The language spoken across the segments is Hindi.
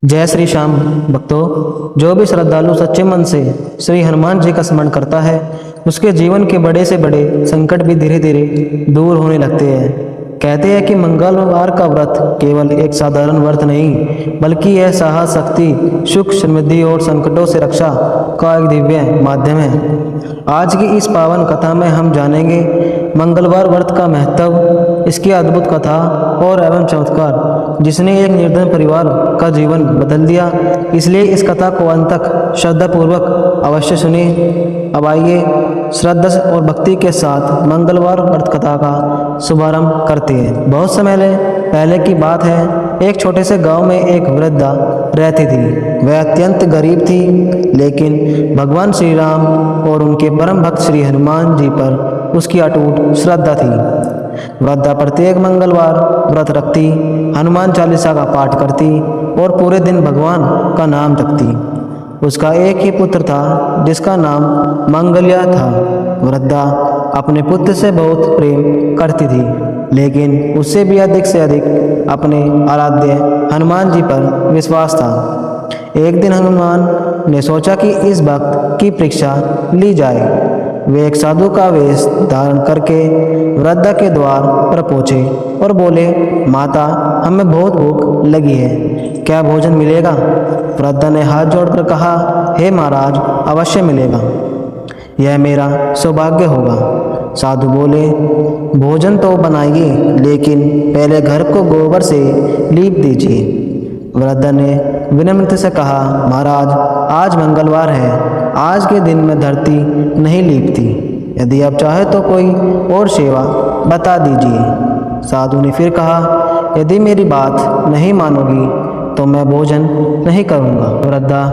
जय श्री श्याम भक्तों। जो भी श्रद्धालु सच्चे मन से श्री हनुमान जी का स्मरण करता है उसके जीवन के बड़े से बड़े संकट भी धीरे धीरे दूर होने लगते हैं। कहते हैं कि मंगलवार का व्रत केवल एक साधारण व्रत नहीं बल्कि यह साहस, शक्ति, सुख, समृद्धि और संकटों से रक्षा का एक दिव्य माध्यम है। आज की इस पावन कथा में हम जानेंगे मंगलवार व्रत का महत्व, इसकी अद्भुत कथा और एवं चमत्कार जिसने एक निर्धन परिवार का जीवन बदल दिया। इसलिए इस कथा को अंत तक श्रद्धापूर्वक अवश्य सुने। अब आइए श्रद्धा और भक्ति के साथ मंगलवार व्रत कथा का शुभारंभ करते हैं। बहुत समय पहले की बात है। एक छोटे से गांव में एक वृद्धा रहती थी। वह अत्यंत गरीब थी, लेकिन भगवान श्री राम और उनके परम भक्त श्री हनुमान जी पर उसकी अटूट श्रद्धा थी। वृद्धा प्रत्येक मंगलवार व्रत रखती, हनुमान चालीसा का पाठ करती और पूरे दिन भगवान का नाम जपती। उसका एक ही पुत्र था जिसका नाम मंगल्या था। वृद्धा अपने पुत्र से बहुत प्रेम करती थी, लेकिन उससे भी अधिक से अधिक अपने आराध्य हनुमान जी पर विश्वास था। एक दिन हनुमान ने सोचा कि इस भक्त की परीक्षा ली जाए। वे एक साधु का वेश धारण करके वृद्धा के द्वार पर पहुंचे और बोले, माता, हमें बहुत भूख लगी है, क्या भोजन मिलेगा? वृद्धा ने हाथ जोड़कर कहा, हे महाराज, अवश्य मिलेगा, यह मेरा सौभाग्य होगा। साधु बोले, भोजन तो बनाइए, लेकिन पहले घर को गोबर से लीप दीजिए। वृद्धा ने विनम्रता से कहा, महाराज, आज मंगलवार है, आज के दिन में धरती नहीं लीपती। यदि आप चाहे तो कोई और सेवा बता दीजिए। साधु ने फिर कहा, यदि मेरी बात नहीं मानोगी तो मैं भोजन नहीं करूँगा। वृद्धा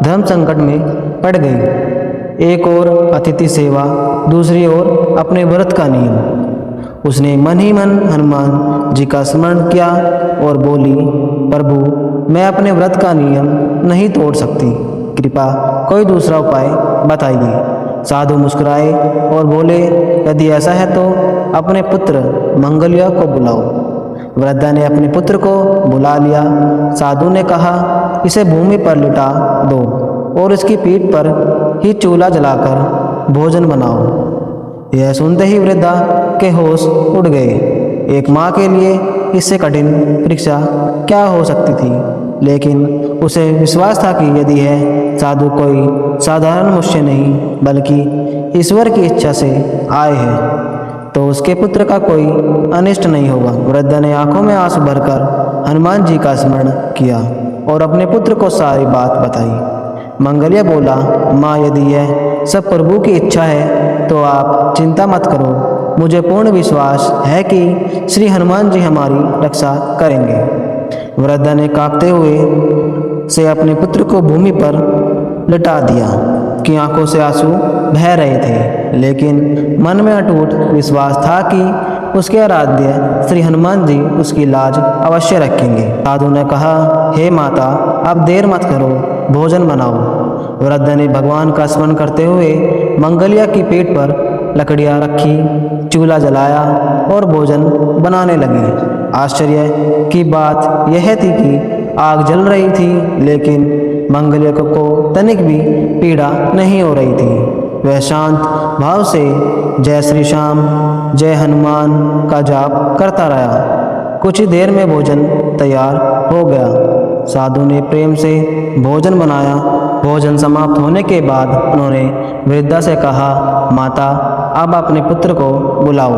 धर्म संकट में पड़ गई। एक और अतिथि सेवा, दूसरी ओर अपने व्रत का नियम। उसने मन ही मन हनुमान जी का स्मरण किया और बोली, प्रभु, मैं अपने व्रत का नियम नहीं तोड़ सकती, कृपा कोई दूसरा उपाय बताइए। साधु मुस्कुराए और बोले, यदि ऐसा है तो अपने पुत्र मंगल्या को बुलाओ। वृद्धा ने अपने पुत्र को बुला लिया। साधु ने कहा, इसे भूमि पर लिटा दो और इसकी पीठ पर ही चूल्हा जलाकर भोजन बनाओ। यह सुनते ही वृद्धा के होश उड़ गए। एक माँ के लिए इससे कठिन परीक्षा क्या हो सकती थी, लेकिन उसे विश्वास था कि यदि यह साधु कोई साधारण मनुष्य नहीं बल्कि ईश्वर की इच्छा से आए हैं तो उसके पुत्र का कोई अनिष्ट नहीं होगा। वृद्धा ने आंखों में आंसू भरकर हनुमान जी का स्मरण किया और अपने पुत्र को सारी बात बताई। मंगल्या बोला, माँ, यदि यह सब प्रभु की इच्छा है तो आप चिंता मत करो। मुझे पूर्ण विश्वास है कि श्री हनुमान जी हमारी रक्षा करेंगे। वृद्धा ने कांपते हुए से अपने पुत्र को भूमि पर लिटा दिया कि आंखों से आंसू बह रहे थे, लेकिन मन में अटूट विश्वास था कि उसके आराध्य श्री हनुमान जी उसकी लाज अवश्य रखेंगे। साधु ने कहा, हे माता, अब देर मत करो, भोजन बनाओ। वृद्धा ने भगवान का स्मरण करते हुए मंगल्या की पेट पर लकड़ियाँ रखी, चूल्हा जलाया और भोजन बनाने लगी। आश्चर्य की बात यह थी कि आग जल रही थी, लेकिन मंगल्या को तनिक भी पीड़ा नहीं हो रही थी। वह शांत भाव से जय श्री श्याम, जय हनुमान का जाप करता रहा। कुछ ही देर में भोजन तैयार हो गया। साधु ने प्रेम से भोजन बनाया। भोजन समाप्त होने के बाद उन्होंने वृद्धा से कहा, माता, अब अपने पुत्र को बुलाओ।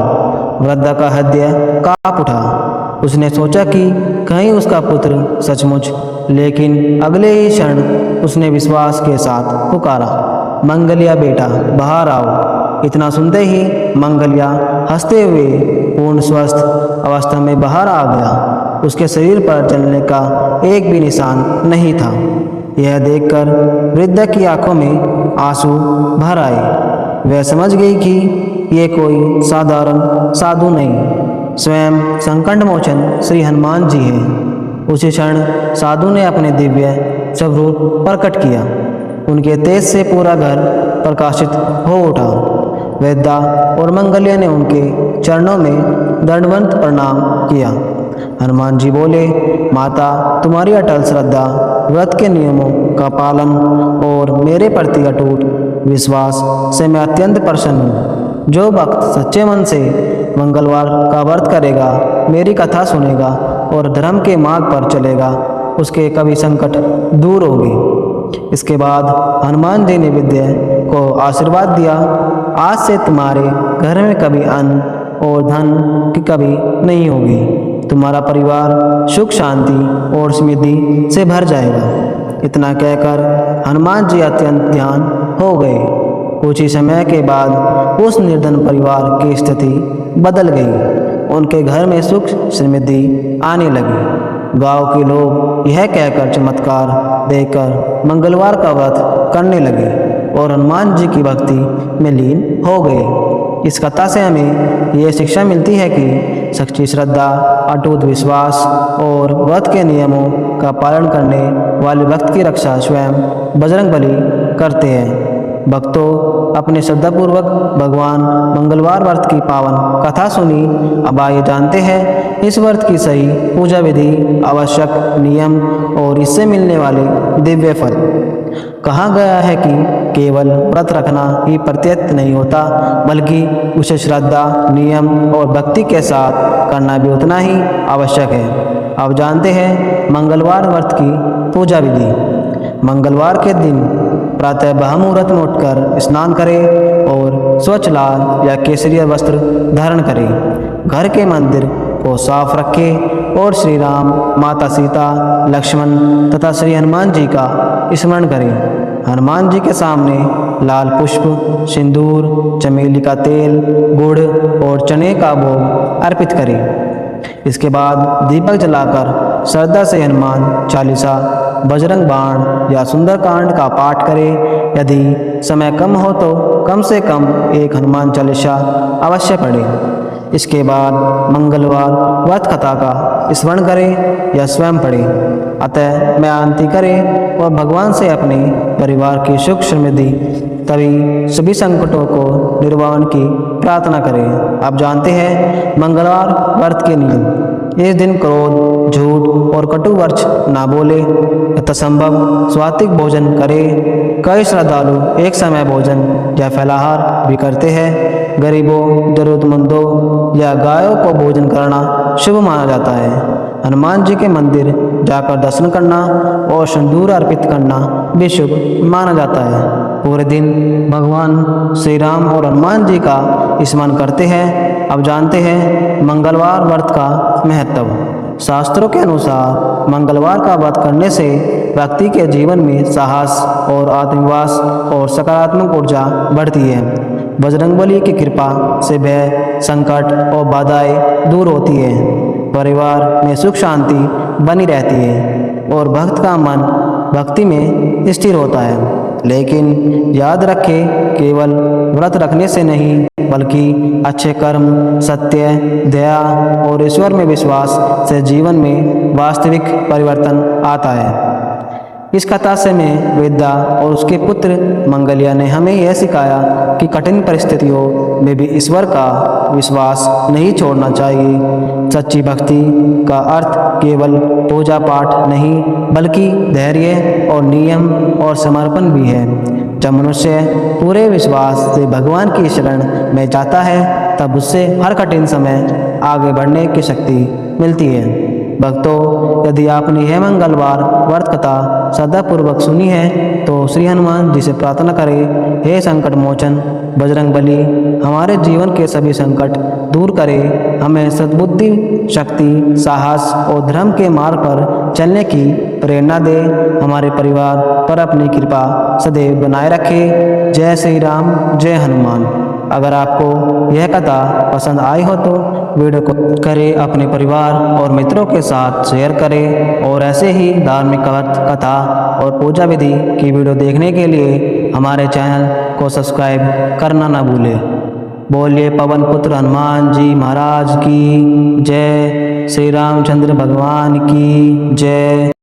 वृद्धा का हृदय कांप उठा। उसने सोचा कि कहीं उसका पुत्र सचमुच, लेकिन अगले ही क्षण उसने विश्वास के साथ पुकारा, मंगल्या बेटा, बाहर आओ। इतना सुनते ही मंगल्या हंसते हुए पूर्ण स्वस्थ अवस्था में बाहर आ गया। उसके शरीर पर जलने का एक भी निशान नहीं था। यह देखकर वृद्धा की आंखों में आंसू भर आए। वह समझ गई कि ये कोई साधारण साधु नहीं, स्वयं संकट मोचन श्री हनुमान जी हैं। उसी क्षण साधु ने अपने दिव्य स्वरूप प्रकट किया। उनके तेज से पूरा घर प्रकाशित हो उठा। वृद्धा और मंगल्या ने उनके चरणों में दंडवत प्रणाम किया। हनुमान जी बोले, माता, तुम्हारी अटल श्रद्धा, व्रत के नियमों का पालन और मेरे प्रति अटूट विश्वास से मैं अत्यंत प्रसन्न हूँ। जो भक्त सच्चे मन से मंगलवार का व्रत करेगा, मेरी कथा सुनेगा और धर्म के मार्ग पर चलेगा, उसके कभी संकट दूर होंगे। इसके बाद हनुमान जी ने विद्या को आशीर्वाद दिया, आज से तुम्हारे घर में कभी अन्न और धन की कमी नहीं होगी। तुम्हारा परिवार सुख शांति और समृद्धि से भर जाएगा। इतना कहकर हनुमान जी अत्यंत ध्यान हो गए। कुछ ही समय के बाद उस निर्धन परिवार की स्थिति बदल गई। उनके घर में सुख समृद्धि आने लगी। गांव के लोग यह कहकर चमत्कार देखकर मंगलवार का व्रत करने लगे और हनुमान जी की भक्ति में लीन हो गए। इस कथा से हमें यह शिक्षा मिलती है कि सच्ची श्रद्धा, अटूट विश्वास और व्रत के नियमों का पालन करने वाले भक्त की रक्षा स्वयं बजरंगबली करते हैं। भक्तों, अपने श्रद्धापूर्वक भगवान मंगलवार व्रत की पावन कथा सुनी। अब आइए जानते हैं इस व्रत की सही पूजा विधि, आवश्यक नियम और इससे मिलने वाले दिव्य फल। कहा गया है कि केवल व्रत रखना ही पर्याप्त नहीं होता, बल्कि उसे श्रद्धा, नियम और भक्ति के साथ करना भी उतना ही आवश्यक है। अब जानते हैं मंगलवार व्रत की पूजा विधि। मंगलवार के दिन प्रातः ब्रह्ममुहूर्त में उठकर स्नान करें और स्वच्छ लाल या केसरिया वस्त्र धारण करें। घर के मंदिर को साफ रखें और श्री राम, माता सीता, लक्ष्मण तथा श्री हनुमान जी का स्मरण करें। हनुमान जी के सामने लाल पुष्प, सिंदूर, चमेली का तेल, गुड़ और चने का भोग अर्पित करें। इसके बाद दीपक जलाकर श्रद्धा से हनुमान चालीसा, बजरंग बाण या सुंदरकांड का पाठ करें। यदि समय कम हो तो कम से कम एक हनुमान चालीसा अवश्य पढ़ें। इसके बाद मंगलवार व्रत कथा का स्मरण करें या स्वयं पढ़ें। अतः मैं आरती करें और भगवान से अपने परिवार की सुख समृद्धि तभी सभी संकटों को निर्वाण की प्रार्थना करें। आप जानते हैं मंगलवार व्रत के नियम। इस दिन क्रोध, झूठ और कटु वचन ना बोले, यथासंभव सात्विक भोजन करें। कई श्रद्धालु एक समय भोजन या फलाहार भी करते हैं। गरीबों, जरूरतमंदों या गायों को भोजन करना शुभ माना जाता है। हनुमान जी के मंदिर जाकर दर्शन करना और सिंदूर अर्पित करना भी शुभ माना जाता है। पूरे दिन भगवान श्री राम और हनुमान जी का स्मरण करते हैं। अब जानते हैं मंगलवार व्रत का महत्व। शास्त्रों के अनुसार मंगलवार का व्रत करने से व्यक्ति के जीवन में साहस और आत्मविश्वास और सकारात्मक ऊर्जा बढ़ती है। बजरंगबली की कृपा से भय, संकट और बाधाएं दूर होती है। परिवार में सुख शांति बनी रहती है और भक्त का मन भक्ति में स्थिर होता है। लेकिन याद रखें, केवल व्रत रखने से नहीं, बल्कि अच्छे कर्म, सत्य, दया और ईश्वर में विश्वास से जीवन में वास्तविक परिवर्तन आता है। इस कथा से मैं विद्या और उसके पुत्र मंगलिया ने हमें यह सिखाया कि कठिन परिस्थितियों में भी ईश्वर का विश्वास नहीं छोड़ना चाहिए। सच्ची भक्ति का अर्थ केवल पूजा पाठ नहीं, बल्कि धैर्य और नियम और समर्पण भी है। जब मनुष्य पूरे विश्वास से भगवान की शरण में जाता है, तब उससे हर कठिन समय आगे बढ़ने की शक्ति मिलती है। भक्तों, यदि आपने यह मंगलवार व्रत कथा श्रद्धापूर्वक सुनी है, तो श्री हनुमान जी से प्रार्थना करें, हे संकट मोचन बजरंगबली, हमारे जीवन के सभी संकट दूर करें। हमें सद्बुद्धि, शक्ति, साहस और धर्म के मार्ग पर चलने की प्रेरणा दे। हमारे परिवार पर अपनी कृपा सदैव बनाए रखे। जय श्री राम, जय हनुमान। अगर आपको यह कथा पसंद आई हो तो वीडियो को करें, अपने परिवार और मित्रों के साथ शेयर करें और ऐसे ही धार्मिक कथा और पूजा विधि की वीडियो देखने के लिए हमारे चैनल को सब्सक्राइब करना ना भूलें। बोलिए पवन पुत्र हनुमान जी महाराज की जय। श्री रामचंद्र भगवान की जय।